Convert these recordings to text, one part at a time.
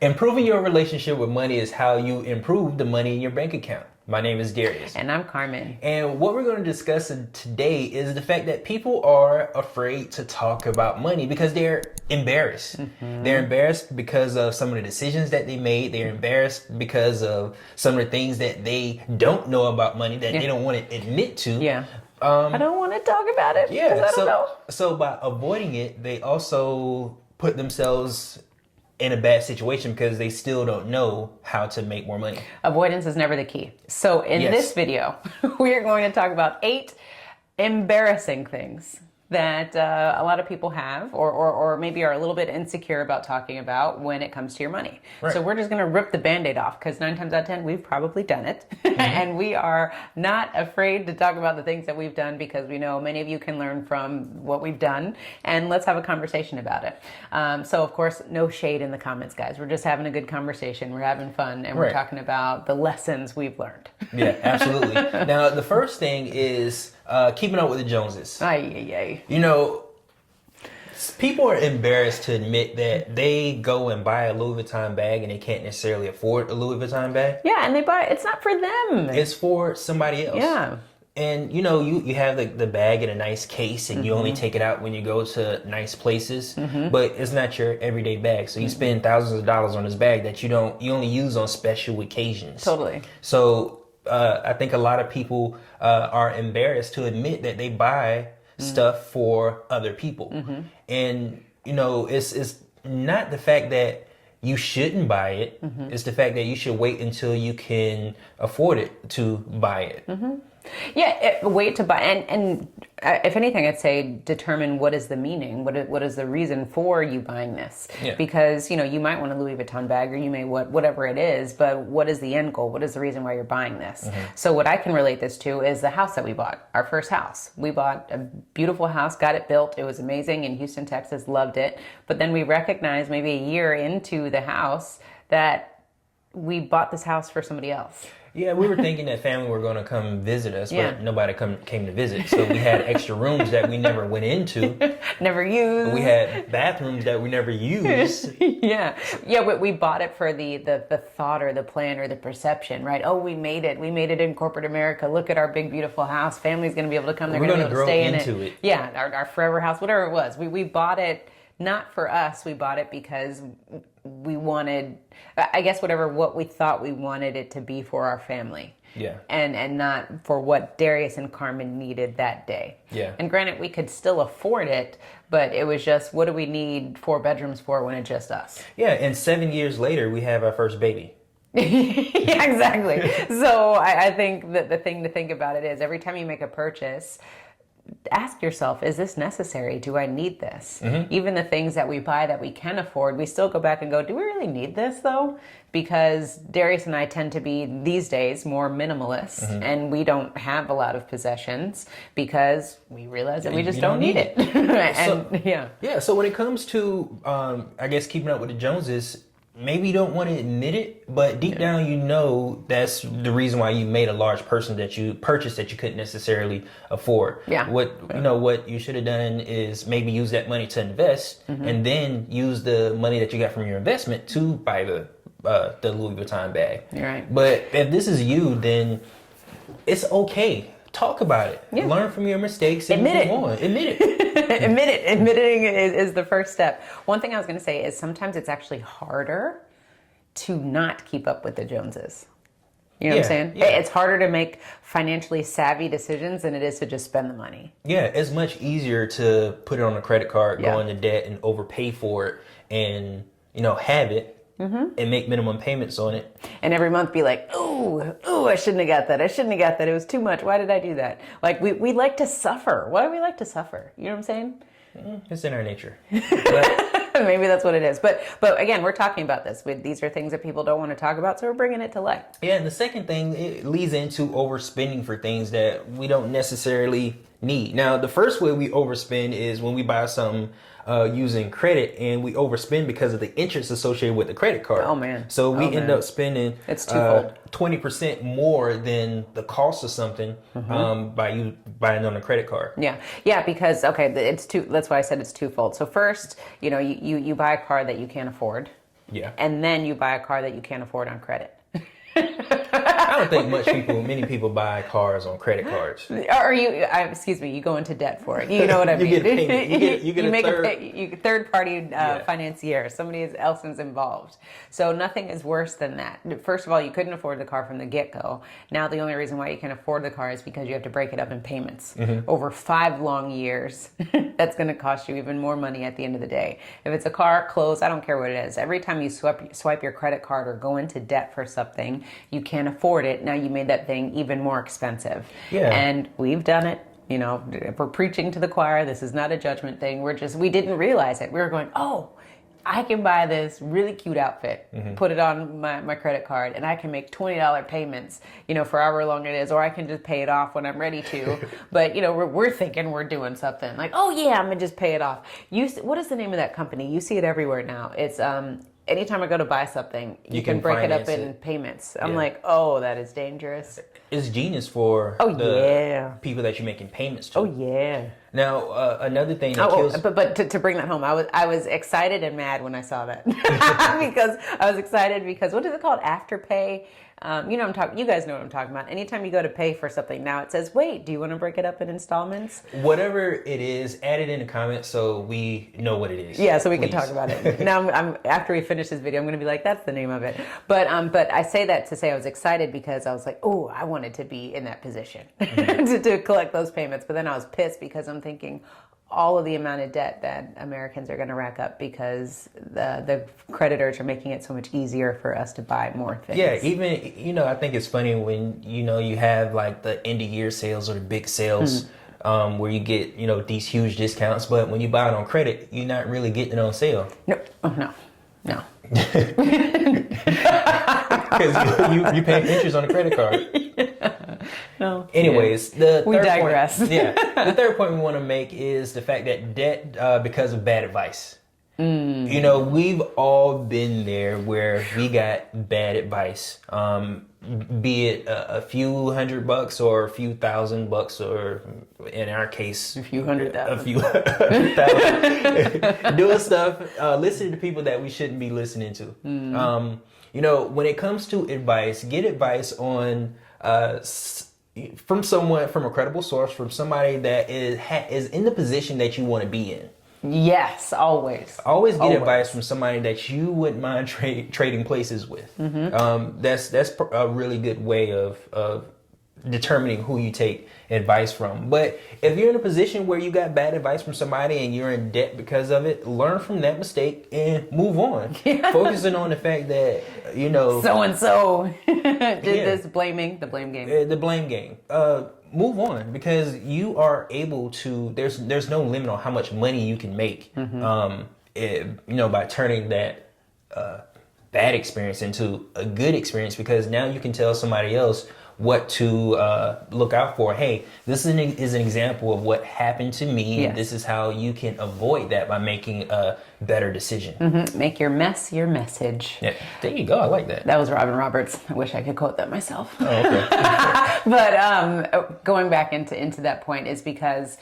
Improving your relationship with money is how you improve the money in your bank account. My name is Darius. And I'm Carmen. And what we're going to discuss today is the fact that people are afraid to talk about money because they're embarrassed. They're embarrassed because of some of the decisions that they made. They're embarrassed because of some of the things that they don't know about money that they don't want to admit to. Yeah. I don't want to talk about it because I don't know. So by avoiding it, they also put themselves in a bad situation because they still don't know how to make more money. Avoidance is never the key. So in this video, we are going to talk about 8 embarrassing things that a lot of people have or maybe are a little bit insecure about talking about when it comes to your money. Right. So we're just going to rip the Band-Aid off because 9 times out of 10, we've probably done it. And we are not afraid to talk about the things that we've done because we know many of you can learn from what we've done. And let's have a conversation about it. So of course, no shade in the comments, guys. We're just having a good conversation. We're having fun. And we're talking about the lessons we've learned. Yeah, absolutely. Now, the first thing is keeping up with the Joneses. You know, people are embarrassed to admit that they go and buy a Louis Vuitton bag and they can't necessarily afford a Louis Vuitton bag. Yeah, and they buy it's not for them. It's for somebody else. Yeah. And you know, you have the bag in a nice case and you only take it out when you go to nice places, but it's not your everyday bag. So you spend thousands of dollars on this bag that you only use on special occasions. Totally. So I think a lot of people are embarrassed to admit that they buy stuff for other people. And you know, it's not the fact that you shouldn't buy it. It's the fact that you should wait until you can afford it to buy it. Yeah, wait to buy, and if anything, I'd say determine what is the meaning, what is the reason for you buying this? Yeah. Because you know you might want a Louis Vuitton bag, or you may whatever it is, but what is the end goal? What is the reason why you're buying this? So what I can relate this to is the house that we bought, our first house. We bought a beautiful house, got it built. It was amazing in Houston, Texas, loved it. But then we recognized maybe a year into the house that we bought this house for somebody else. Yeah, we were thinking that family were going to come visit us, but nobody came to visit. So we had extra rooms that we never went into. Never used. We had bathrooms that we never used. Yeah, we bought it for the thought or the plan or the perception, right? Oh, we made it. We made it in corporate America. Look at our big, beautiful house. Family's going to be able to come. They're going to be able to stay in it. Yeah, our forever house, whatever it was. We bought it not for us. We bought it because we wanted, I guess, what we thought we wanted it to be for our family. Yeah. And not for what Darius and Carmen needed that day. Yeah. And granted, we could still afford it, but it was just, what do we need 4 bedrooms for when it's just us? Yeah, and 7 years later, we have our first baby. Yeah, exactly. So I think that the thing to think about it is every time you make a purchase, ask yourself, is this necessary? Do I need this? Even the things that we buy that we can afford, we still go back and go, do we really need this though? Because Darius and I tend to be these days more minimalist and we don't have a lot of possessions because we realize that we just don't need it. So when it comes to, I guess, keeping up with the Joneses, maybe you don't want to admit it, but deep down you know that's the reason why you made a large purchase that you couldn't necessarily afford. Yeah. What you should have done is maybe use that money to invest and then use the money that you got from your investment to buy the Louis Vuitton bag. You're right. But if this is you, then it's okay. Talk about it. Yeah. Learn from your mistakes and move on. Admit it. Admitting is the first step. One thing I was going to say is sometimes it's actually harder to not keep up with the Joneses. You know what I'm saying? Yeah. It's harder to make financially savvy decisions than it is to just spend the money. Yeah, it's much easier to put it on a credit card, go into debt, and overpay for it, and have it. And make minimum payments on it. And every month be like, ooh, I shouldn't have got that. It was too much. Why did I do that? Like, we like to suffer. Why do we like to suffer? You know what I'm saying? It's in our nature. But maybe that's what it is. But again, we're talking about this. These are things that people don't want to talk about, so we're bringing it to light. Yeah, and the second thing, it leads into overspending for things that we don't necessarily need. Now, the first way we overspend is when we buy something using credit and we overspend because of the interest associated with the credit card. Oh man. So we end up spending it's twofold. 20% more than the cost of something by you buying on a credit card. Yeah, because that's why I said it's twofold. So first, you buy a car that you can't afford. Yeah. And then you buy a car that you can't afford on credit. I don't think many people buy cars on credit cards. Or you go into debt for it. You know what I mean? You get a payment. You get a third party financier. Somebody else is involved. So nothing is worse than that. First of all, you couldn't afford the car from the get-go. Now the only reason why you can afford the car is because you have to break it up in payments over 5 long years. That's going to cost you even more money at the end of the day. If it's a car, clothes, I don't care what it is. Every time you swipe your credit card or go into debt for something, you can't afford it. Now you made that thing even more expensive. Yeah. And we've done it. You know, we're preaching to the choir. This is not a judgment thing. We didn't realize it. We were going, oh, I can buy this really cute outfit, put it on my credit card, and I can make $20 payments, you know, for however long it is, or I can just pay it off when I'm ready to. But, you know, we're thinking we're doing something like, oh yeah, I'm gonna just pay it off. What is the name of that company? You see it everywhere now. It's anytime I go to buy something, you can break it up in payments. I'm like, oh, that is dangerous. It's genius for the people that you're making payments to. Oh yeah. Now, another thing that kills... But to bring that home, I was excited and mad when I saw that. Because I was excited because, what is it called? Afterpay? You know what I'm talking. You guys know what I'm talking about. Anytime you go to pay for something, now it says, wait, do you want to break it up in installments? Whatever it is, add it in the comments so we know what it is. Yeah, so we can talk about it. Now, after we finish this video, I'm going to be like, that's the name of it. But I say that to say I was excited because I was like, oh, I wanted to be in that position to collect those payments. But then I was pissed because I'm thinking, all of the amount of debt that Americans are going to rack up because the creditors are making it so much easier for us to buy more things. Yeah, even, you know, I think it's funny when, you know, you have like the end of year sales or the big sales where you get, you know, these huge discounts. But when you buy it on credit, you're not really getting it on sale. No. Oh, no. Because you pay interest on the credit card. No. Anyways, we digress. The third point we want to make is the fact that debt because of bad advice. You know, we've all been there where we got bad advice, be it a few $100 or a few $1,000 or in our case, a few $100,000. A few $100,000. Doing stuff, listening to people that we shouldn't be listening to. You know, when it comes to advice, get advice on from a credible source, from somebody that is in the position that you want to be in. Yes, always. Always get advice from somebody that you wouldn't mind trading places with. That's a really good way of determining who you take advice from. But if you're in a position where you got bad advice from somebody and you're in debt because of it, learn from that mistake and move on. Focusing on the fact that, you know, so-and-so did this the blame game. The blame game. Move on, because you are able to, there's no limit on how much money you can make, you know, by turning that bad experience into a good experience, because now you can tell somebody else what to look out for. Hey, this is an example of what happened to me. Yes. This is how you can avoid that by making a better decision. Make your mess your message. Yeah, there you go. I like that. That was Robin Roberts. I wish I could quote that myself. Oh, okay. But going back into that point is because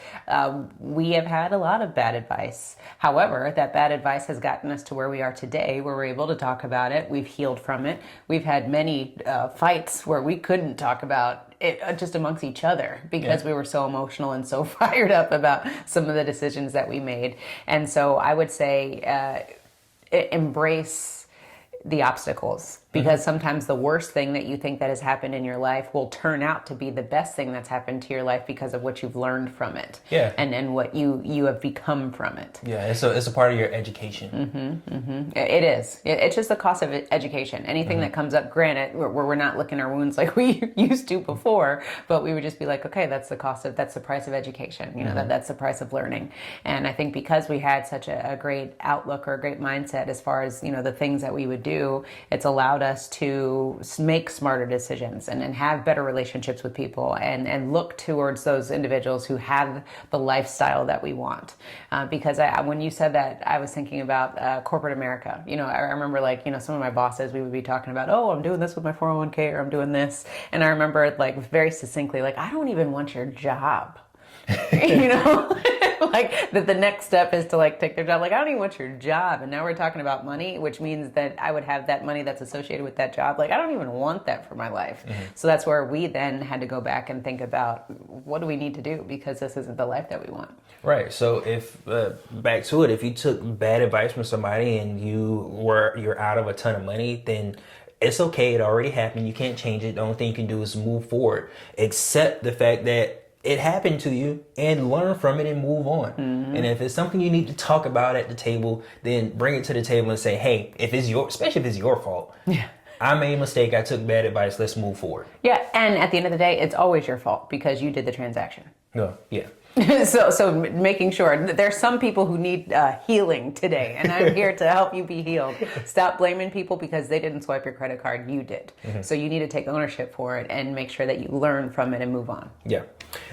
we have had a lot of bad advice. However, that bad advice has gotten us to where we are today, where we're able to talk about it. We've healed from it. We've had many fights where we couldn't talk about it just amongst each other because we were so emotional and so fired up about some of the decisions that we made. And so I would say embrace the obstacles, because sometimes the worst thing that you think that has happened in your life will turn out to be the best thing that's happened to your life because of what you've learned from it. Yeah. And what you have become from it. Yeah, it's a part of your education. It is. It's just the cost of education. Anything that comes up, granted, where we're not licking our wounds like we used to before, but we would just be like, okay, that's the price of education. You know, that's the price of learning. And I think because we had such a great outlook or a great mindset as far as, you know, the things that we would do, it's allowed us to make smarter decisions and have better relationships with people and look towards those individuals who have the lifestyle that we want. Because when you said that, I was thinking about corporate America. You know, I remember, like, you know, some of my bosses, we would be talking about, oh, I'm doing this with my 401k or I'm doing this. And I remember, like, very succinctly, like, I don't even want your job. You know, like that the next step is to like take their job. Like, I don't even want your job. And now we're talking about money, which means that I would have that money that's associated with that job. Like, I don't even want that for my life. So that's where we then had to go back and think about what do we need to do, because this isn't the life that we want. Right. So if back to it, if you took bad advice from somebody and you're out of a ton of money, then it's okay. It already happened. You can't change it. The only thing you can do is move forward. Accept the fact that it happened to you and learn from it and move on. And if it's something you need to talk about at the table, then bring it to the table and say, hey, especially if it's your fault. Yeah. I made a mistake. I took bad advice. Let's move forward. Yeah. And at the end of the day, it's always your fault because you did the transaction. Yeah. So making sure there's some people who need healing today, and I'm here to help you be healed. Stop blaming people because they didn't swipe your credit card. You did. So you need to take ownership for it and make sure that you learn from it and move on. Yeah.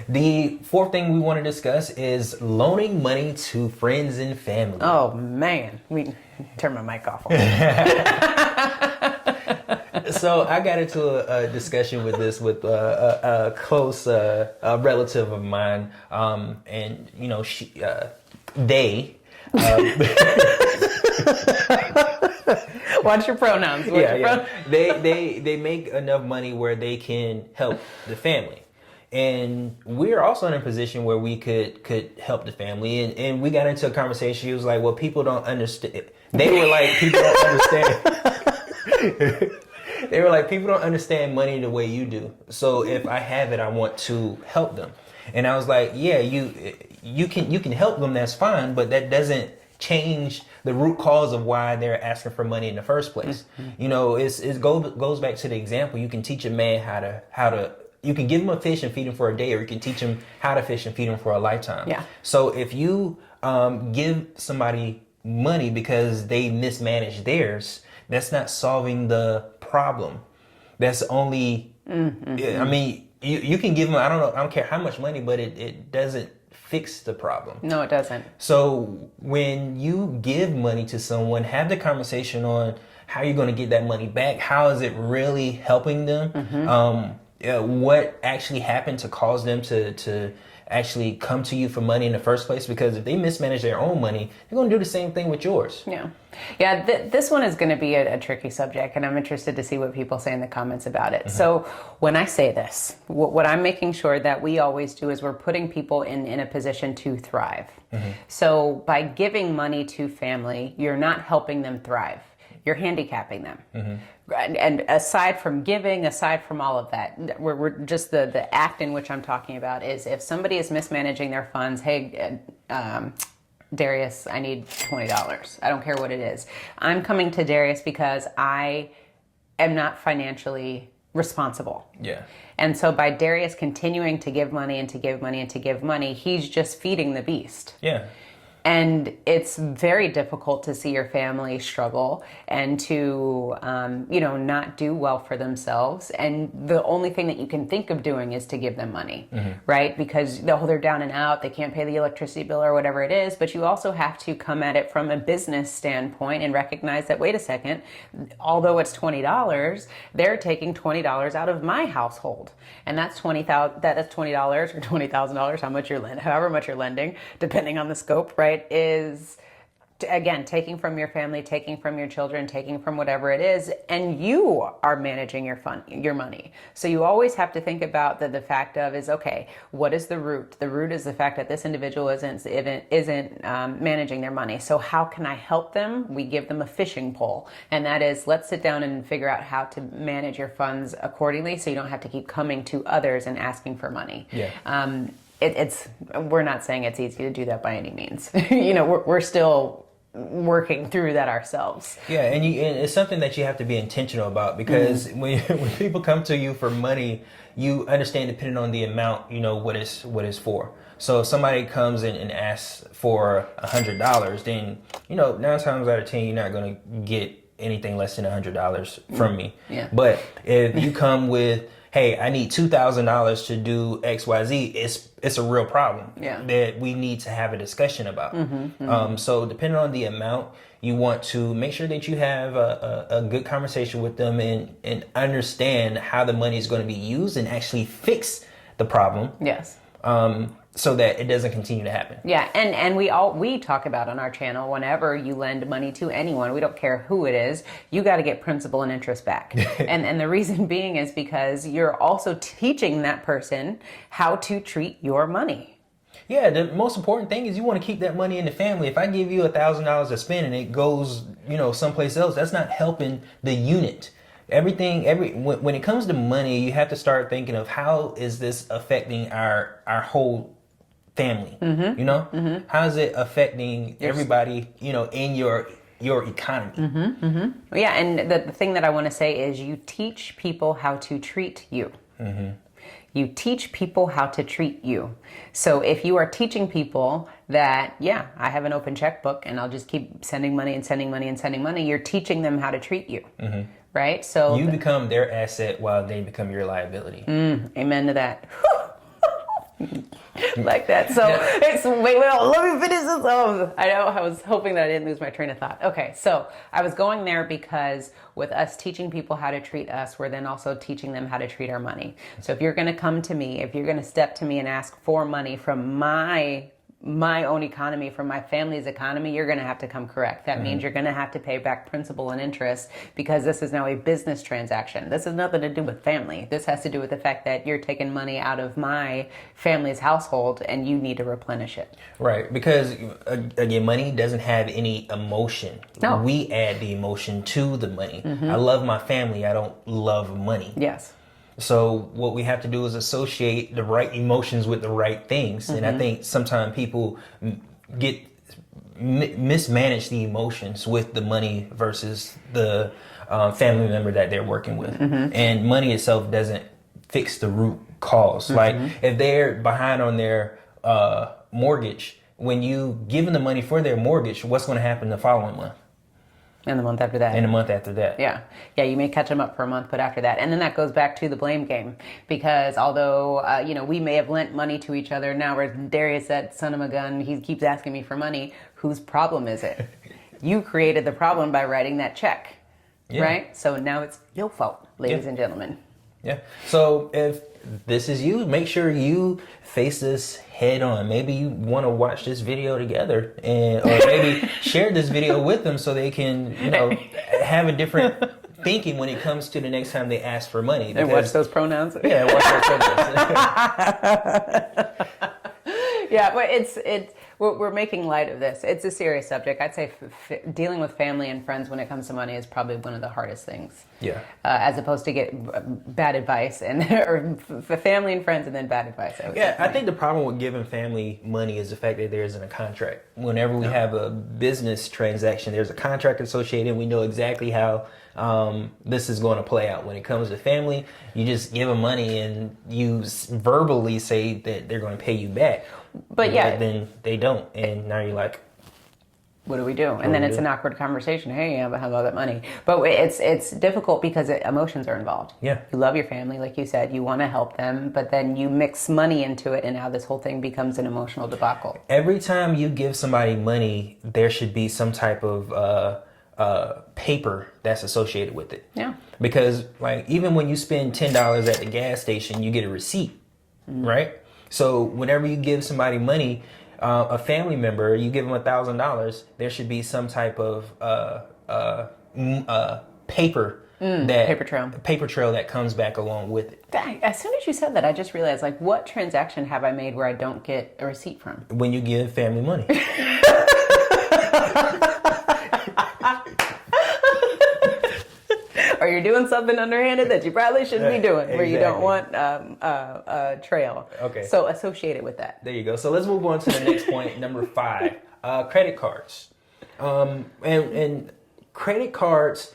The fourth thing we want to discuss is loaning money to friends and family. Oh man, we turn my mic off. So I got into a discussion with this with a close relative of mine, and you know they. Watch your pronouns. They make enough money where they can help the family. And we're also in a position where we could help the family. And we got into a conversation. He was like, well, people don't understand. They were like, people don't understand. They were like, people don't understand money the way you do. So if I have it, I want to help them. And I was like, yeah, you can help them. That's fine. But that doesn't change the root cause of why they're asking for money in the first place. You know, it goes back to the example. You can teach a man how to you can give him a fish and feed him for a day, or you can teach him how to fish and feed him for a lifetime. Yeah. So if you give somebody money because they mismanaged theirs, that's not solving the problem. That's only, I mean, you can give them, I don't care how much money, but it doesn't fix the problem. No, it doesn't. So when you give money to someone, have the conversation on how you're going to get that money back. How is it really helping them? What actually happened to cause them to actually come to you for money in the first place? Because if they mismanage their own money, they're going to do the same thing with yours. Yeah. This one is going to be a tricky subject, and I'm interested to see what people say in the comments about it. So when I say this, what I'm making sure that we always do is we're putting people in a position to thrive. So by giving money to family, you're not helping them thrive. You're handicapping them. And aside from giving, aside from all of that, we're just the act in which I'm talking about is if somebody is mismanaging their funds, hey, Darius, I need $20. I don't care what it is. I'm coming to Darius because I am not financially responsible. Yeah. And so by Darius continuing to give money and to give money and to give money, he's just feeding the beast. Yeah. And it's very difficult to see your family struggle and to, not do well for themselves. And the only thing that you can think of doing is to give them money, right? Because they're down and out, they can't pay the electricity bill or whatever it is. But you also have to come at it from a business standpoint and recognize that, wait a second, although it's $20, they're taking $20 out of my household. And that's $20,000, that's $20 or $20,000, however much you're lending, depending on the scope, right? Is again taking from your family, taking from your children, taking from whatever it is, and you are managing your money. So you always have to think about the fact of is, okay, what is the root? The root is the fact that this individual isn't managing their money. So how can I help them? We give them a fishing pole, and that is, let's sit down and figure out how to manage your funds accordingly, so you don't have to keep coming to others and asking for money. Yeah. We're not saying it's easy to do that by any means. We're still working through that ourselves. Yeah, and it's something that you have to be intentional about, because when people come to you for money, you understand, depending on the amount, what it's for. So if somebody comes in and asks for $100, then 9 times out of 10 you're not going to get anything less than $100 from me. Yeah. But if you come with, hey, I need $2,000 to do XYZ, it's a real problem that we need to have a discussion about. So depending on the amount, you want to make sure that you have a good conversation with them and understand how the money is going to be used and actually fix the problem. Yes. so that it doesn't continue to happen. Yeah, and we talk about on our channel, whenever you lend money to anyone, we don't care who it is, you got to get principal and interest back. and the reason being is because you're also teaching that person how to treat your money. Yeah, the most important thing is you want to keep that money in the family. If I give you $1,000 to spend and it goes, someplace else, that's not helping the unit. When it comes to money, you have to start thinking of how is this affecting our whole family. How is it affecting everybody, in your economy? Yeah, and the thing that I want to say is you teach people how to treat you. You teach people how to treat you. So if you are teaching people that, I have an open checkbook and I'll just keep sending money and sending money and sending money, you're teaching them how to treat you. Right? So you become their asset while they become your liability. Amen to that. Like that. So wait, let me finish this. I know, I was hoping that I didn't lose my train of thought. Okay, so I was going there because with us teaching people how to treat us, we're then also teaching them how to treat our money. So if you're going to come to me, if you're going to step to me and ask for money from my own economy, from my family's economy, you're going to have to come correct. That means you're going to have to pay back principal and interest, because this is now a business transaction. This has nothing to do with family. This has to do with the fact that you're taking money out of my family's household and you need to replenish it. Right, because again, money doesn't have any emotion. No. We add the emotion to the money. I love my family. I don't love money. Yes. So what we have to do is associate the right emotions with the right things. And I think sometimes people mismanage the emotions with the money versus the family member that they're working with. And money itself doesn't fix the root cause. Like if they're behind on their mortgage, when you give them the money for their mortgage, what's going to happen the following month? And the month after that. And the month after that. Yeah, you may catch them up for a month, but after that. And then that goes back to the blame game. Because although, we may have lent money to each other, now we're Darius, that son of a gun, he keeps asking me for money. Whose problem is it? You created the problem by writing that check, right? So now it's your fault, ladies and gentlemen. Yeah. So if this is you, make sure you face this head on. Maybe you want to watch this video together, or maybe share this video with them so they can, have a different thinking when it comes to the next time they ask for money. And watch those pronouns. Yeah, watch those pronouns. Yeah, but we're making light of this. It's a serious subject. I'd say dealing with family and friends when it comes to money is probably one of the hardest things. Yeah. As opposed to get bad advice or for family and friends and then bad advice. I think the problem with giving family money is the fact that there isn't a contract. Whenever we have a business transaction, there's a contract associated. We know exactly how this is going to play out. When it comes to family, you just give them money and you verbally say that they're going to pay you back. But then they don't, and now you're like, what do we do? And then it's an awkward conversation. Hey, how about that money? But it's difficult because emotions are involved. Yeah. You love your family, like you said. You want to help them, but then you mix money into it, and now this whole thing becomes an emotional debacle. Every time you give somebody money, there should be some type of paper that's associated with it. Yeah. Because even when you spend $10 at the gas station, you get a receipt, right? So whenever you give somebody money, a family member, you give them $1,000, there should be some type of paper paper trail that comes back along with it. As soon as you said that, I just realized, what transaction have I made where I don't get a receipt from? When you give family money. Or you're doing something underhanded that you probably shouldn't be doing, where you don't want a trail. Okay. So associate it with that. There you go. So let's move on to the next point, number 5, credit cards. And credit cards,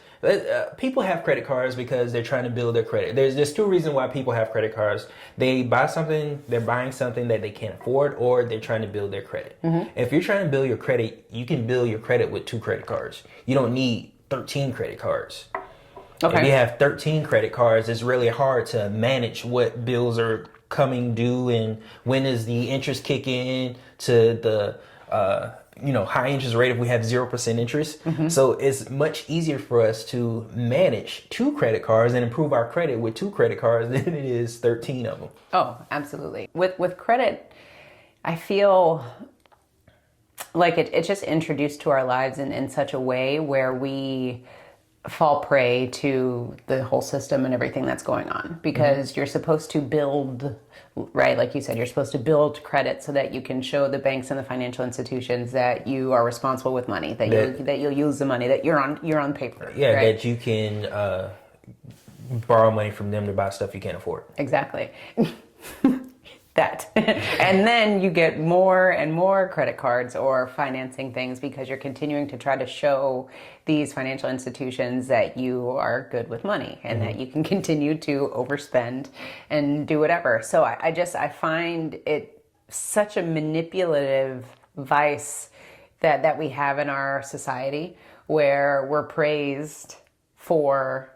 people have credit cards because they're trying to build their credit. There's 2 reasons why people have credit cards. They buy something, they're buying something that they can't afford, or they're trying to build their credit. If you're trying to build your credit, you can build your credit with 2 credit cards. You don't need 13 credit cards. Okay. If you have 13 credit cards, it's really hard to manage what bills are coming due and when does the interest kick in to the high interest rate if we have 0% interest. So it's much easier for us to manage 2 credit cards and improve our credit with 2 credit cards than it is 13 of them. Oh, absolutely. With credit, I feel like it's just introduced to our lives in such a way where we fall prey to the whole system and everything that's going on, because you're supposed to build, right? Like you said, you're supposed to build credit so that you can show the banks and the financial institutions that you are responsible with money, that you'll use the money, that you're on paper. Yeah, right? that you can borrow money from them to buy stuff you can't afford. Exactly. That. And then you get more and more credit cards or financing things because you're continuing to try to show these financial institutions that you are good with money and that you can continue to overspend and do whatever. So I find it such a manipulative vice that we have in our society, where we're praised for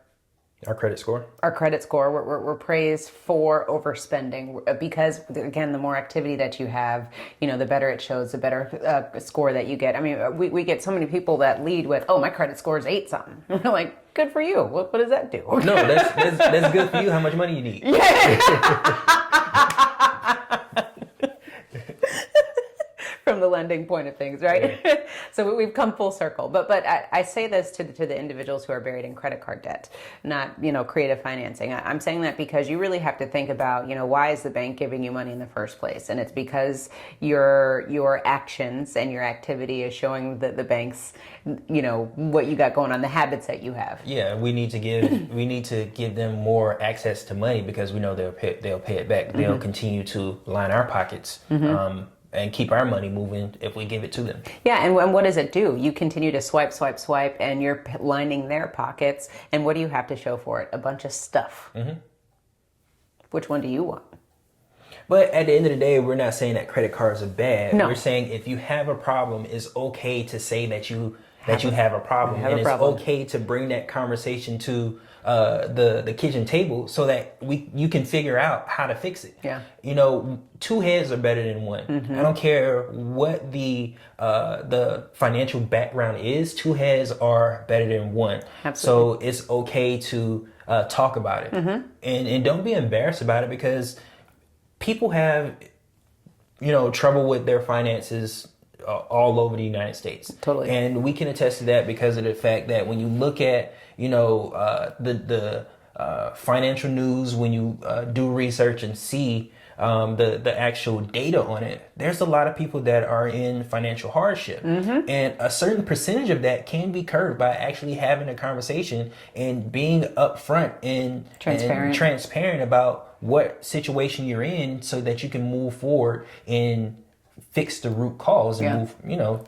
our credit score. We're praised for overspending because, again, the more activity that you have, the better it shows, the better score that you get. I mean, we get so many people that lead with, "Oh, my credit score is 8 something." And we're like, good for you. What does that do? No, that's good for you. How much money you need? From the lending point of things, right? Yeah. So we've come full circle. But I say this to the individuals who are buried in credit card debt, not creative financing. I'm saying that because you really have to think about why is the bank giving you money in the first place, and it's because your actions and your activity is showing the banks what you got going on, the habits that you have. Yeah, we need to give them more access to money because we know they'll pay it back. They'll continue to line our pockets. And keep our money moving if we give it to them. Yeah, and what does it do? You continue to swipe, and you're lining their pockets. And what do you have to show for it? A bunch of stuff. Which one do you want? But at the end of the day, we're not saying that credit cards are bad. No. We're saying if you have a problem, it's okay to say that you have a problem. It's okay to bring that conversation to the kitchen table so that you can figure out how to fix it. Yeah. 2 heads are better than one. I don't care what the financial background is. 2 heads are better than one. Absolutely. So it's okay to talk about it. And don't be embarrassed about it, because people have trouble with their finances all over the United States. Totally. And we can attest to that because of the fact that when you look at, the financial news, when you do research and see the actual data on it, there's a lot of people that are in financial hardship. And a certain percentage of that can be curbed by actually having a conversation and being upfront and transparent about what situation you're in so that you can move forward and fix the root cause and move,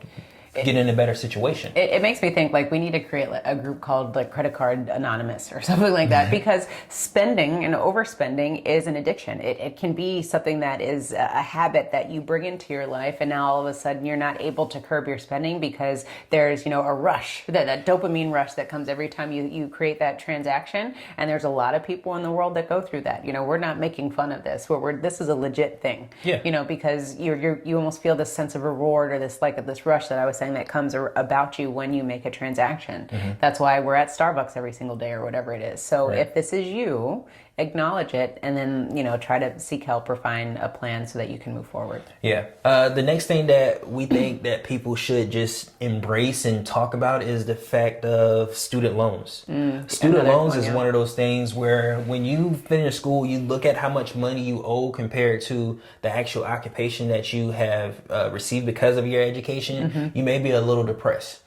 get in a better situation. It makes me think like we need to create a group called like Credit Card Anonymous or something like that, because spending and overspending is an addiction. It can be something that is a habit that you bring into your life, and now all of a sudden you're not able to curb your spending because there's a rush, that dopamine rush that comes every time you create that transaction. And there's a lot of people in the world that go through that. We're not making fun of this. This is a legit thing. Yeah. Because you almost feel this sense of reward or this rush that I was saying that comes about you when you make a transaction. That's why we're at Starbucks every single day or whatever it is. So if this is you, acknowledge it, and then try to seek help or find a plan so that you can move forward. Yeah. The next thing that we think that people should just embrace and talk about is the fact of student loans. Student loans is one of those things where when you finish school, you look at how much money you owe compared to the actual occupation that you have received because of your education. You may be a little depressed.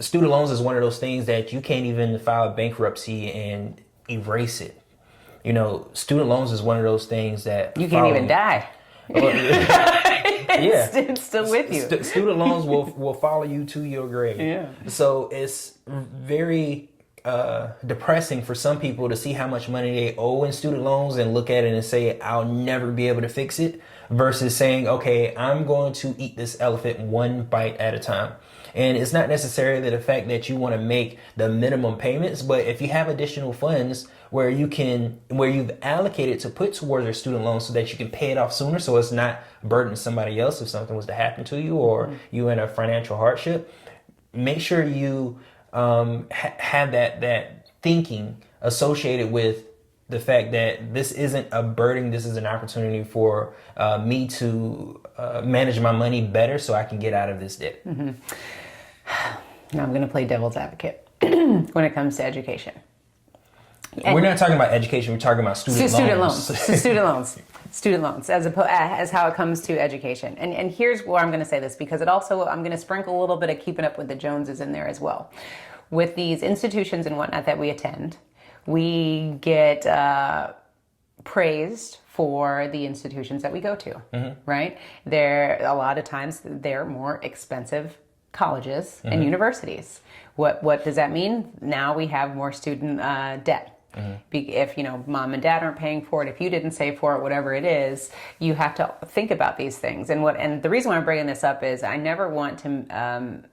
Student loans is one of those things that you can't even file bankruptcy and erase it. Student loans is one of those things that you can't even die. It's still with you. Student loans will follow you to your grave. Yeah. So it's very depressing for some people to see how much money they owe in student loans and look at it and say, I'll never be able to fix it, versus saying, okay, I'm going to eat this elephant one bite at a time. And it's not necessarily the fact that you want to make the minimum payments, but if you have additional funds where you've allocated to put towards your student loan so that you can pay it off sooner, so it's not burdening somebody else if something was to happen to you or you in a financial hardship, make sure you have that thinking associated with the fact that this isn't a burden. This is an opportunity for me to manage my money better so I can get out of this debt. Mm-hmm. Now I'm going to play devil's advocate when it comes to education. And we're not talking about education. We're talking about student loans. Student loans as how it comes to education. And here's where I'm going to say this, because I'm going to sprinkle a little bit of keeping up with the Joneses in there as well. With these institutions and whatnot that we attend, we get praised for the institutions that we go to, right? A lot of times they're more expensive colleges and universities. What does that mean? Now we have more student debt. If mom and dad aren't paying for it, if you didn't save for it, whatever it is, you have to think about these things. And the reason why I'm bringing this up is I never want to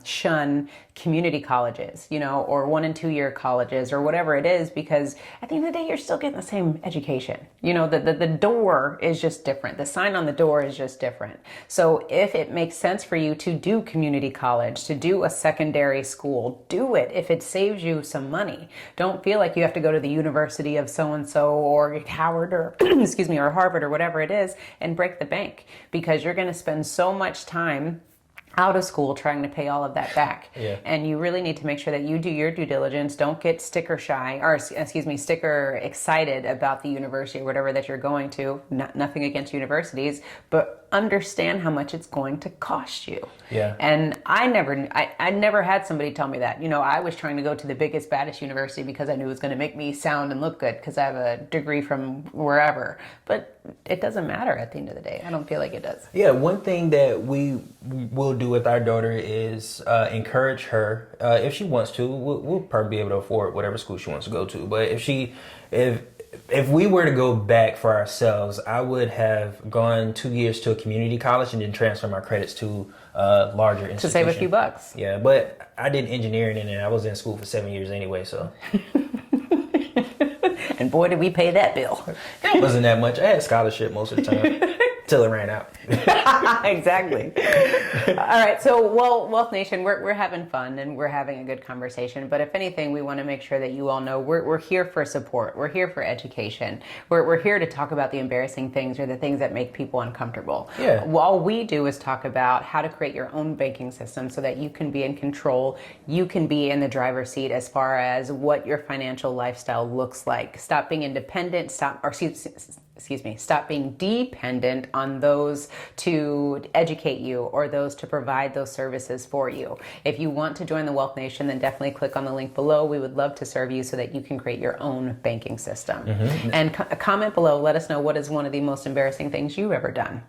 shun community colleges, or 1 and 2 year colleges or whatever it is, because at the end of the day, you're still getting the same education. The door is just different. The sign on the door is just different. So if it makes sense for you to do community college, to do a secondary school, do it if it saves you some money. Don't feel like you have to go to the University of so-and-so or Howard or or Harvard or whatever it is and break the bank, because you're going to spend so much time out of school trying to pay all of that back. Yeah. And you really need to make sure that you do your due diligence. Don't get sticker excited about the university or whatever that you're going to. Nothing against universities, but understand how much it's going to cost you. Yeah. And I never had somebody tell me that. I was trying to go to the biggest, baddest university because I knew it was going to make me sound and look good because I have a degree from wherever. But it doesn't matter at the end of the day. I don't feel like it does. Yeah, one thing that we will do with our daughter is encourage her. If she wants to, we'll probably be able to afford whatever school she wants to go to. But if we were to go back for ourselves, I would have gone 2 years to a community college and then transfer my credits to larger institution. To save a few bucks. Yeah, but I did engineering and I was in school for 7 years anyway, so. And boy, did we pay that bill. It wasn't that much. I had scholarship most of the time. Till it ran out. Exactly. All right. So, Wealth Nation, we're having fun and we're having a good conversation. But if anything, we want to make sure that you all know we're here for support. We're here for education. We're here to talk about the embarrassing things or the things that make people uncomfortable. Yeah. All we do is talk about how to create your own banking system so that you can be in control. You can be in the driver's seat as far as what your financial lifestyle looks like. Stop being independent. Stop being dependent on those to educate you or those to provide those services for you. If you want to join the Wealth Nation, then definitely click on the link below. We would love to serve you so that you can create your own banking system. And comment below. Let us know what is one of the most embarrassing things you've ever done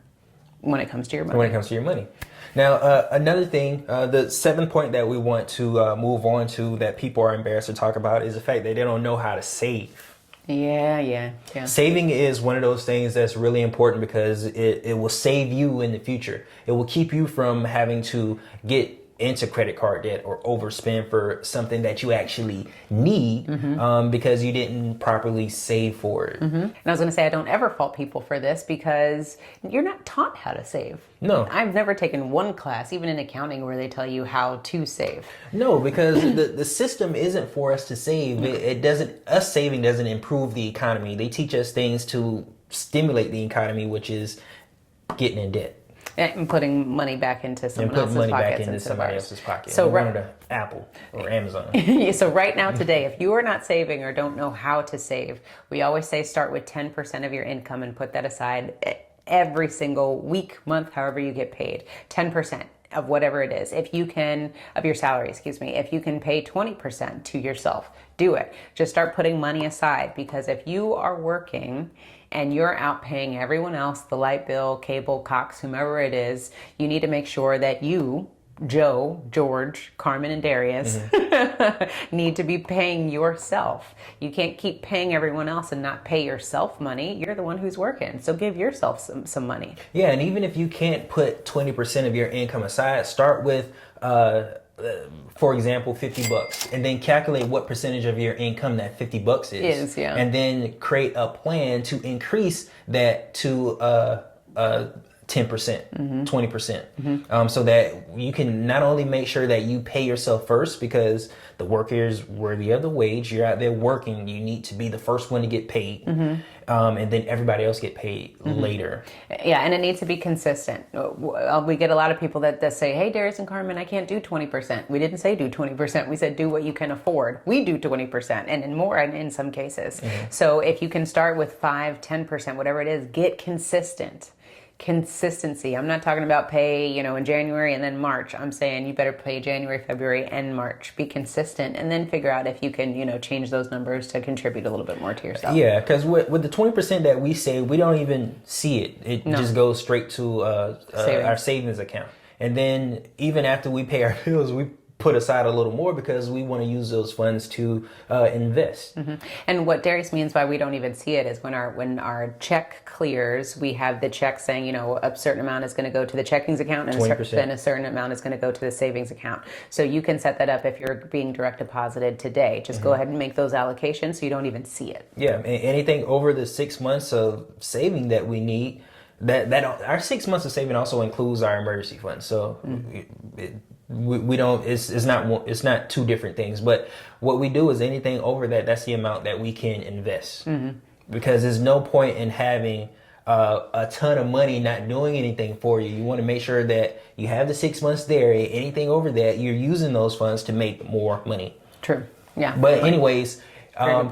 when it comes to your money. Now, another thing, the 7th point that we want to move on to that people are embarrassed to talk about is the fact that they don't know how to save. Yeah. Saving is one of those things that's really important because it will save you in the future. It will keep you from having to get into credit card debt or overspend for something that you actually need because you didn't properly save for it. And I was going to say, I don't ever fault people for this because you're not taught how to save. No. I've never taken one class, even in accounting, where they tell you how to save. No, because the system isn't for us to save. Us saving doesn't improve the economy. They teach us things to stimulate the economy, which is getting in debt. And putting money back into someone else's pockets. So we're to Apple or Amazon. So right now today, if you are not saving or don't know how to save, we always say start with 10% of your income and put that aside every single week, month, however you get paid. 10% of whatever it is. If you can, of your salary, if you can pay 20% to yourself, do it. Just start putting money aside, because if you are working and you're out paying everyone else, the light bill, cable, Cox, whomever it is, you need to make sure that you Joe, George, Carmen, and Darius need to be paying yourself. You can't keep paying everyone else and not pay yourself money. You're the one who's working, so give yourself some money. Yeah, and even if you can't put 20% of your income aside, start with, for example, $50, and then calculate what percentage of your income that $50 is. Yeah. And then create a plan to increase that to 10%, 20%. So that you can not only make sure that you pay yourself first, because the worker is worthy of the wage. You're out there working. You need to be the first one to get paid. And then everybody else get paid later. Yeah, and it needs to be consistent. We get a lot of people that say, hey, Darius and Carmen, I can't do 20%. We didn't say do 20%. We said do what you can afford. We do 20% and then more in some cases. So if you can start with 5, 10%, whatever it is, get consistent. Consistency. I'm not talking about pay, in January and then March. I'm saying you better pay January, February, and March. Be consistent, and then figure out if you can, change those numbers to contribute a little bit more to yourself. Yeah, because with the 20% that we save, we don't even see it. It just goes straight to our savings account. And then even after we pay our bills, we put aside a little more because we want to use those funds to invest. And what Darius means by we don't even see it is when our check clears, we have the check saying, a certain amount is going to go to the checkings account and then a certain amount is going to go to the savings account. So you can set that up if you're being direct deposited today. Just go ahead and make those allocations so you don't even see it. Yeah, anything over the 6 months of saving that we need, that our 6 months of saving also includes our emergency fund. So we don't, it's not two different things, but what we do is anything over that's the amount that we can invest. Because there's no point in having a ton of money not doing anything for you. You want to make sure that you have the 6 months there. Anything over that, you're using those funds to make more money. True. Yeah. But anyways,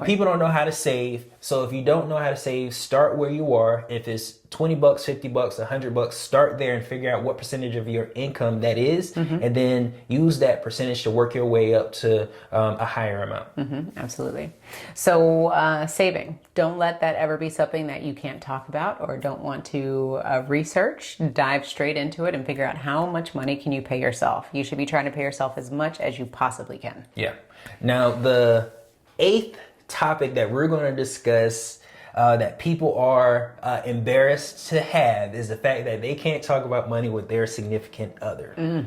people don't know how to save. So if you don't know how to save, start where you are. If it's $20, $50, $100, start there and figure out what percentage of your income that is, and then use that percentage to work your way up to a higher amount. Absolutely. So saving, don't let that ever be something that you can't talk about or don't want to research. Dive straight into it and figure out how much money can you pay yourself. You should be trying to pay yourself as much as you possibly can. Yeah. Now, the 8th topic that we're going to discuss that people are embarrassed to have is the fact that they can't talk about money with their significant other.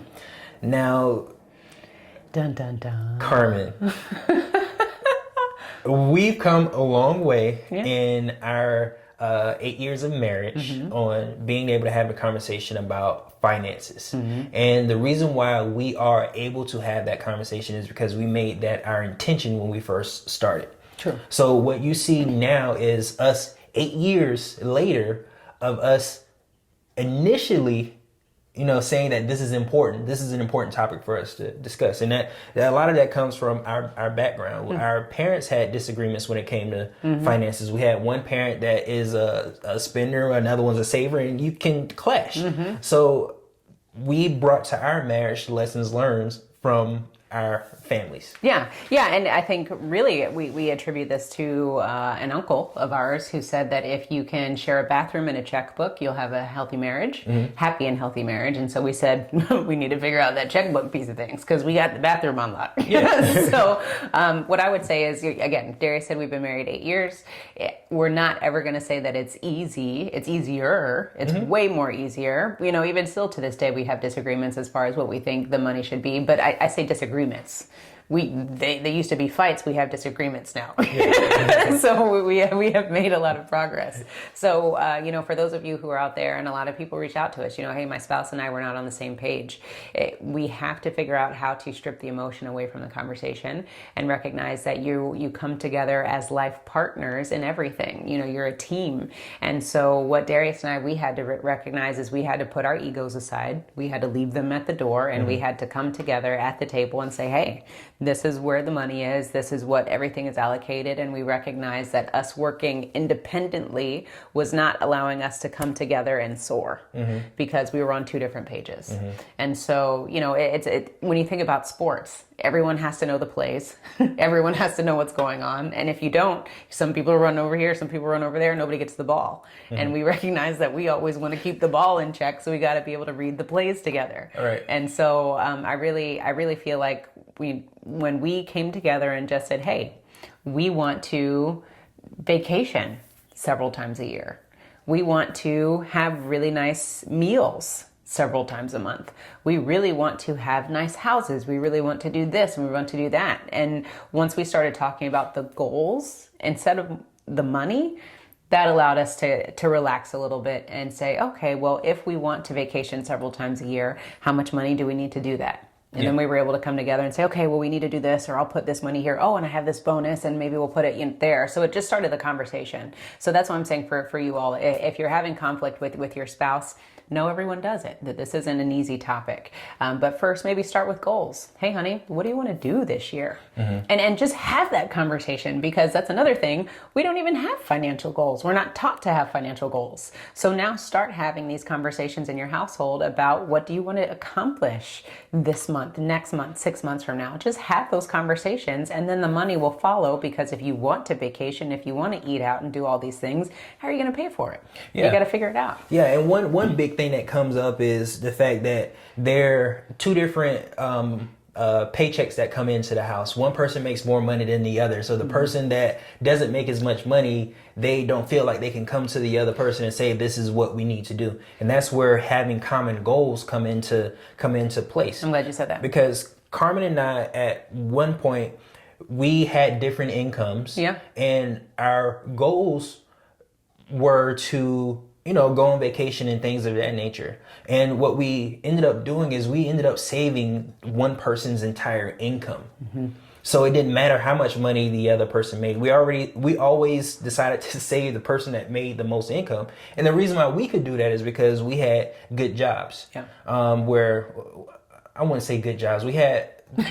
Now, dun dun dun, Carmen, we've come a long way in our 8 years of marriage on being able to have a conversation about finances. And the reason why we are able to have that conversation is because we made that our intention when we first started. True. So what you see now is us 8 years later of us initially, saying that this is important. This is an important topic for us to discuss. And that a lot of that comes from our background. Our parents had disagreements when it came to finances. We had one parent that is a spender, another one's a saver, and you can clash. So we brought to our marriage lessons learned from our families. Yeah. And I think really we attribute this to an uncle of ours who said that if you can share a bathroom and a checkbook, you'll have a healthy marriage, happy and healthy marriage. And so we said we need to figure out that checkbook piece of things because we got the bathroom on lock. So what I would say is, again, Darius said we've been married 8 years. We're not ever going to say that it's easy. It's easier. It's way more easier. Even still to this day, we have disagreements as far as what we think the money should be. But I say disagreements. They used to be fights. We have disagreements now. So we have made a lot of progress. So, for those of you who are out there, and a lot of people reach out to us, hey, my spouse and I were not on the same page. We have to figure out how to strip the emotion away from the conversation and recognize that you come together as life partners in everything. You're a team. And so what Darius and we had to recognize is we had to put our egos aside. We had to leave them at the door and we had to come together at the table and say, hey, This is where the money is. This is what everything is allocated. And we recognize that us working independently was not allowing us to come together and soar because we were on two different pages. And so, you know, when you think about sports, everyone has to know the plays. Everyone has to know what's going on. And if you don't, some people run over here, some people run over there, nobody gets the ball. And we recognize that we always want to keep the ball in check, so we got to be able to read the plays together. All right. And so I really feel like when we came together and just said, hey, we want to vacation several times a year. We want to have really nice meals several times a month. We really want to have nice houses. We really want to do this and we want to do that. And once we started talking about the goals instead of the money, that allowed us to relax a little bit and say, okay, well, if we want to vacation several times a year, how much money do we need to do that? And then we were able to come together and say, okay, well, we need to do this, or I'll put this money here. Oh, and I have this bonus, and maybe we'll put it in there. So it just started the conversation. So that's what I'm saying for you all. If you're having conflict with your spouse, know everyone does it, that this isn't an easy topic. But first, maybe start with goals. Hey, honey, what do you want to do this year? And just have that conversation, because that's another thing. We don't even have financial goals. We're not taught to have financial goals. So now start having these conversations in your household about what do you want to accomplish this month, next month, 6 months from now. Just have those conversations, and then the money will follow, because if you want to vacation, if you want to eat out and do all these things, how are you going to pay for it? You got to figure it out. Yeah, and one big thing that comes up is the fact that there are two different paychecks that come into the house. One person makes more money than the other. So the person that doesn't make as much money, they don't feel like they can come to the other person and say, this is what we need to do. And that's where having common goals come into place. I'm glad you said that. Because Carmen and I, at one point, we had different incomes. Yeah. And our goals were to, you know, go on vacation and things of that nature. And what we ended up doing is we ended up saving one person's entire income. So it didn't matter how much money the other person made. We always decided to save the person that made the most income. And the reason why we could do that is because we had good jobs. Yeah. Where I wouldn't say good jobs. We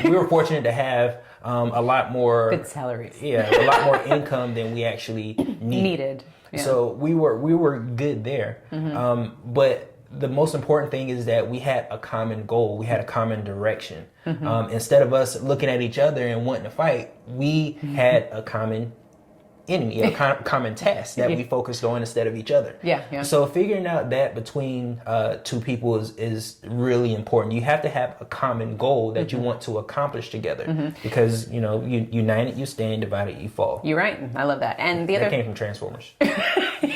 were fortunate to have a lot more good salaries. Yeah, a lot more income than we actually needed. Yeah. So we were good there. But the most important thing is that we had a common goal. We had a common direction. Instead of us looking at each other and wanting to fight, we had a common enemy, a common task that we focused on instead of each other. Yeah. So figuring out that between two people is really important. You have to have a common goal that you want to accomplish together, because you know, united you stand, divided you fall. You're right. I love that. And that came from Transformers.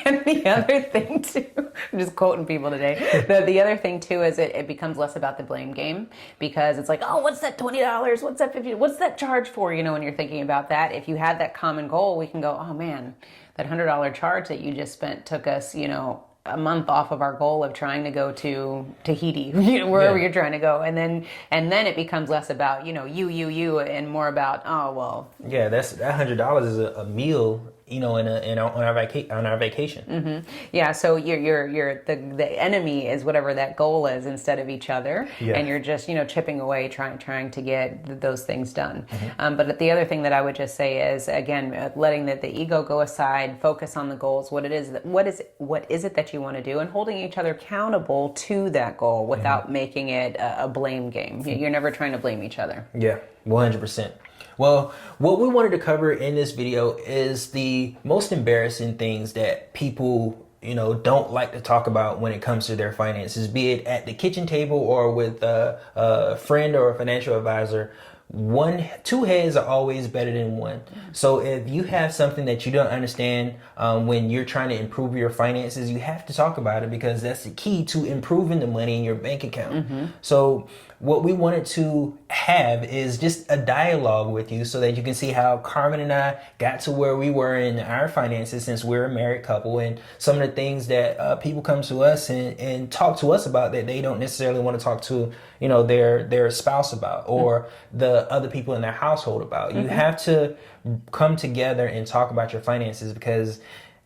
And the other thing too, I'm just quoting people today. The other thing too is it becomes less about the blame game, because it's like, oh, what's that $20? What's that $50? What's that charge for? You know, when you're thinking about that, if you had that common goal, we can go, oh man, that $100 charge that you just spent took us, you know, a month off of our goal of trying to go to Tahiti, you know, wherever you're trying to go. And then it becomes less about, you know, you and more about, oh, well. Yeah, that $100 is a meal, you know, on our vacation. Yeah. So the enemy is whatever that goal is instead of each other. Yeah. And you're just, you know, chipping away, trying to get those things done. But the other thing that I would just say is, again, letting the ego go aside, focus on the goals, what is it that you want to do, and holding each other accountable to that goal without making it a blame game. You're never trying to blame each other. Yeah, 100%. Well, what we wanted to cover in this video is the most embarrassing things that people, you know, don't like to talk about when it comes to their finances, be it at the kitchen table or with a friend or a financial advisor. Two heads are always better than one. So if you have something that you don't understand when you're trying to improve your finances, you have to talk about it, because that's the key to improving the money in your bank account. So what we wanted to have is just a dialogue with you, so that you can see how Carmen and I got to where we were in our finances, since we're a married couple, and some of the things that people come to us and talk to us about that they don't necessarily want to talk to, you know, their spouse about, or the other people in their household about. You have to come together and talk about your finances, because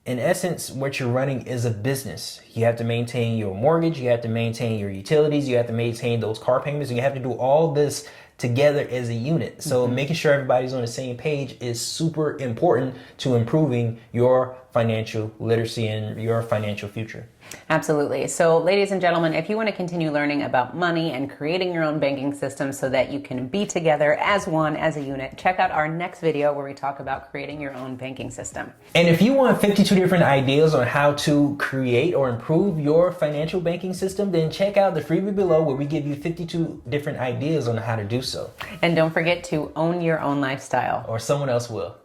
in essence, what you're running is a business. You have to maintain your mortgage, you have to maintain your utilities, you have to maintain those car payments, you have to do all this together as a unit. So making sure everybody's on the same page is super important to improving your financial literacy and your financial future. Absolutely. So, ladies and gentlemen, if you want to continue learning about money and creating your own banking system so that you can be together as one, as a unit, check out our next video where we talk about creating your own banking system. And if you want 52 different ideas on how to create or improve your financial banking system, then check out the freebie below where we give you 52 different ideas on how to do so. And don't forget to own your own lifestyle. Or someone else will.